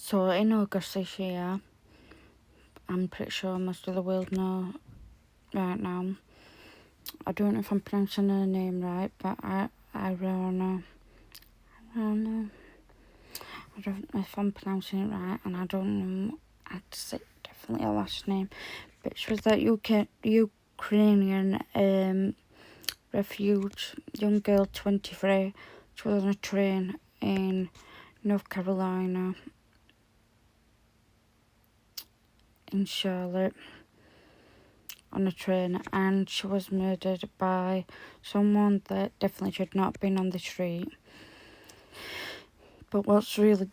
So in August this year, I'm pretty sure most of the world know right now. I don't know if I'm pronouncing her name right, but Iryna. I don't know if I'm pronouncing it right, and I don't know. I'd say definitely a last name, but she was that Ukrainian refugee, young girl, 23. She was on a train in North Carolina, in Charlotte, on a train, and she was murdered by someone that definitely should not have been on the street. But what's really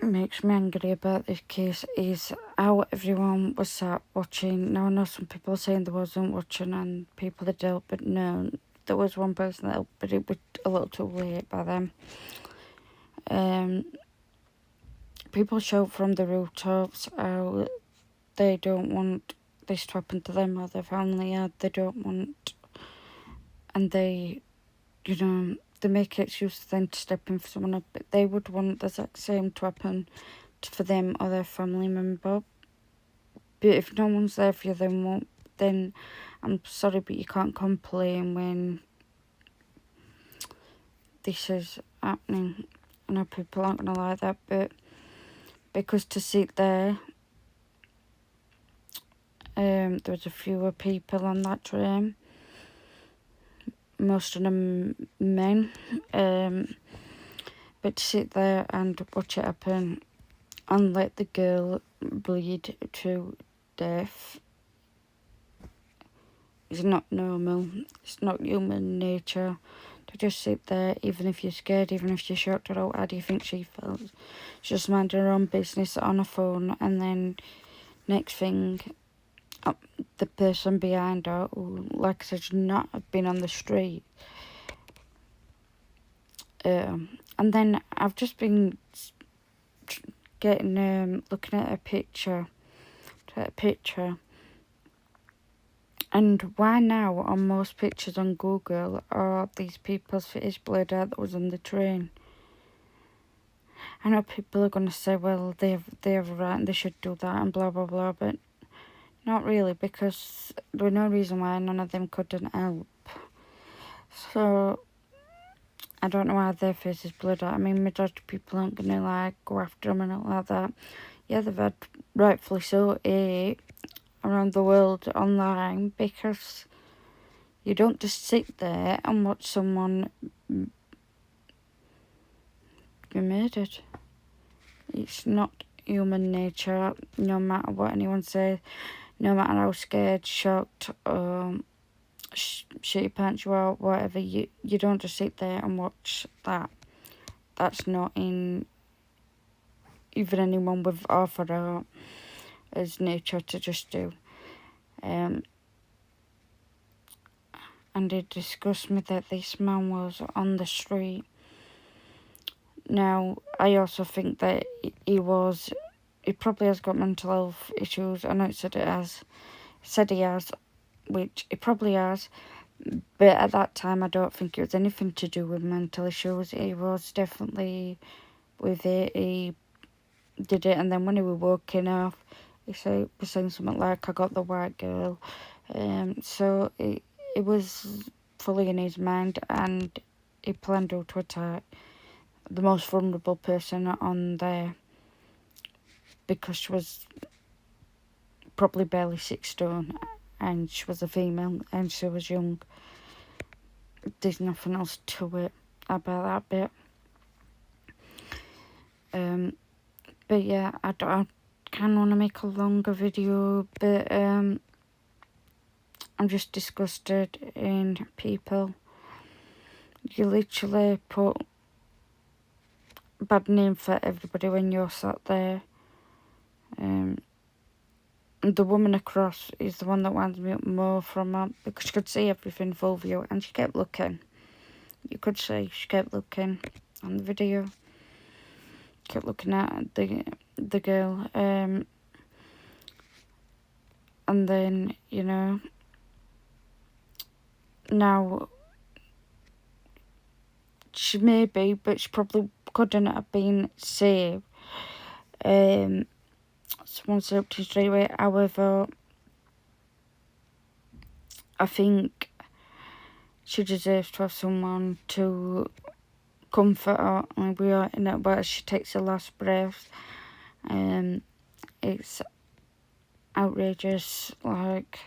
makes me angry about this case is how everyone was sat watching. Now I know some people are saying they wasn't watching and people had helped, but no, there was one person that helped, but it was a little too late by then. People shout from the rooftops how they don't want this to happen to them or their family, or they don't want, and they, they make excuses then to step in for someone else, but they would want the exact same to happen for them or their family member. But if no one's there for you, then I'm sorry, but you can't complain when this is happening. I know people aren't going to like that, but because to sit there, there was a fewer people on that train, most of them men, but to sit there and watch it happen and let the girl bleed to death is not normal. It's not human nature to just sit there, even if you're scared, even if you're shocked. Or how do you think she felt? She just minded her own business on her phone, and then next thing, the person behind her, who, like I said, should not have been on the street. And then I've just been looking at a picture, and why now on most pictures on Google are these people's face blurred out that was on the train? I know people are going to say, well, they have a right and they should do that and blah blah blah, but not really, because there was no reason why none of them couldn't help. So I don't know why their face is blurred out. I mean, majority of people aren't going to go after them and all like that. Yeah, they've had, rightfully so, around the world online, because you don't just sit there and watch someone be murdered. It's not human nature, no matter what anyone says, no matter how scared, shocked, shit your pants you out, whatever. You don't just sit there and watch that. That's not in even anyone with half a heart as nature to just do. And it disgusts me that this man was on the street. Now, I also think that he probably has got mental health issues. I know it said he has, which he probably has. But at that time, I don't think it was anything to do with mental issues. He was definitely with it. He did it, and then when he was walking off, he was saying something like, "I got the white girl." So it was fully in his mind, and he planned out to attack the most vulnerable person on there, because she was probably barely 6 stone, and she was a female, and she was young. There's nothing else to it about that bit. But yeah, I kind of want to make a longer video, but I'm just disgusted in people. You literally put a bad name for everybody when you're sat there. The woman across is the one that winds me up more from her, because she could see everything full view, and she kept looking. You could see she kept looking on the video. Kept looking at the girl. And then, now she may be, but she probably couldn't have been saved. someone stopped him straight away. However, I think she deserves to have someone to comfort her, and we are in it where she takes her last breath. It's outrageous, like,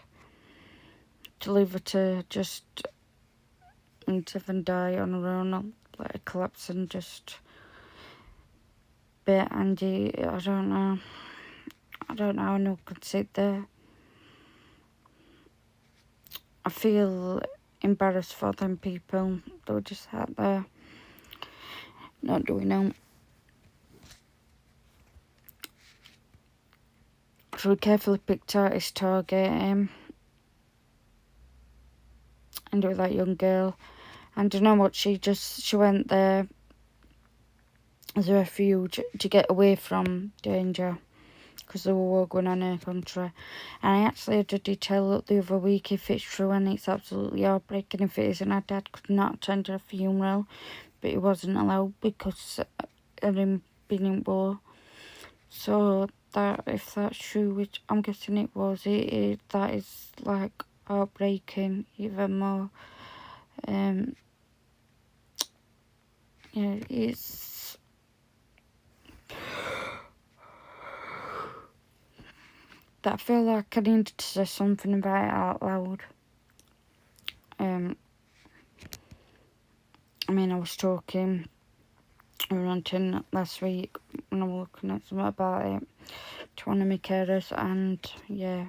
to leave her to just live and die on her own, or let her collapse and just bit Andy. I don't know how anyone could sit there. I feel embarrassed for them people. They were just out there not doing it. So we carefully picked out his target, and it was that young girl. And you know what? She went there as a refuge to get away from danger, because there were war going on in her country. And I actually had a detail the other week, if it's true, and it's absolutely heartbreaking if it isn't. Her dad could not attend her funeral, but he wasn't allowed because of him being in war. So that, if that's true, which I'm guessing it was, that is like heartbreaking even more. Yeah, it's that I feel like I needed to say something about it out loud. I mean, I was talking ranting last week when I was looking at something about it to one of my carers, and yeah,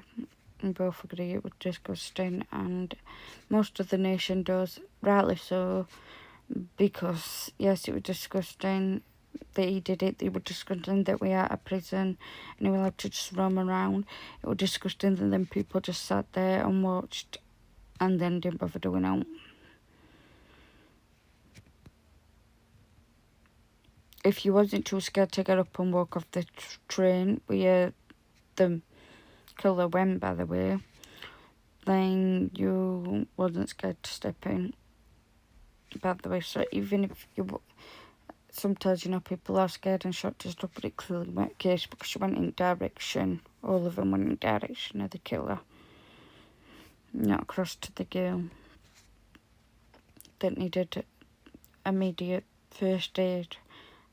we both agree it was disgusting, and most of the nation does, rightly so, because yes, it was disgusting that he did it. It was disgusting that we are at a prison and he was allowed to just roam around. It was disgusting that then people just sat there and watched and then didn't bother doing it. If you wasn't too scared to get up and walk off the train where the killer went, by the way, then you wasn't scared to step in, by the way. So even if you, sometimes, you know, people are scared and shot to stop, but it clearly weren't the case, because she went in direction, all of them went in direction of the killer, not across to the girl that needed immediate first aid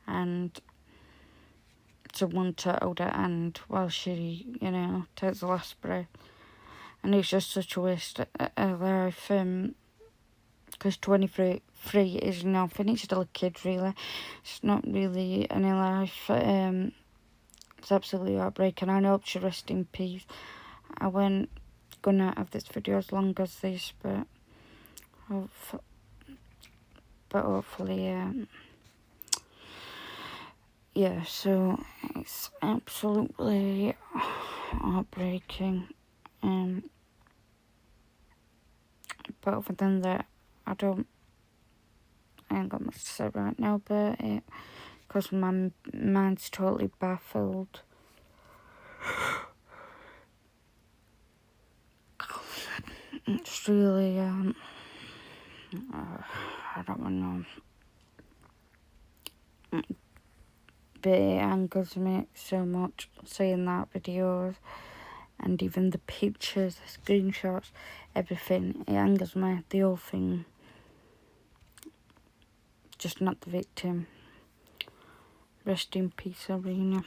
and someone to hold her hand while she, you know, takes the last breath. And it's just such a waste of life, because 23 is nothing. It's still a kid, really. It's not really any life. It's absolutely heartbreaking. I hope she rests in peace. I wasn't gonna have this video as long as this, but hopefully, yeah. So it's absolutely heartbreaking. But other than that, I ain't got much to say right now about it, because my mind's totally baffled. It's really, I don't know. But it angers me so much seeing that videos and even the pictures, the screenshots, everything. It angers me, the whole thing. Just not the victim. Rest in peace, Iryna.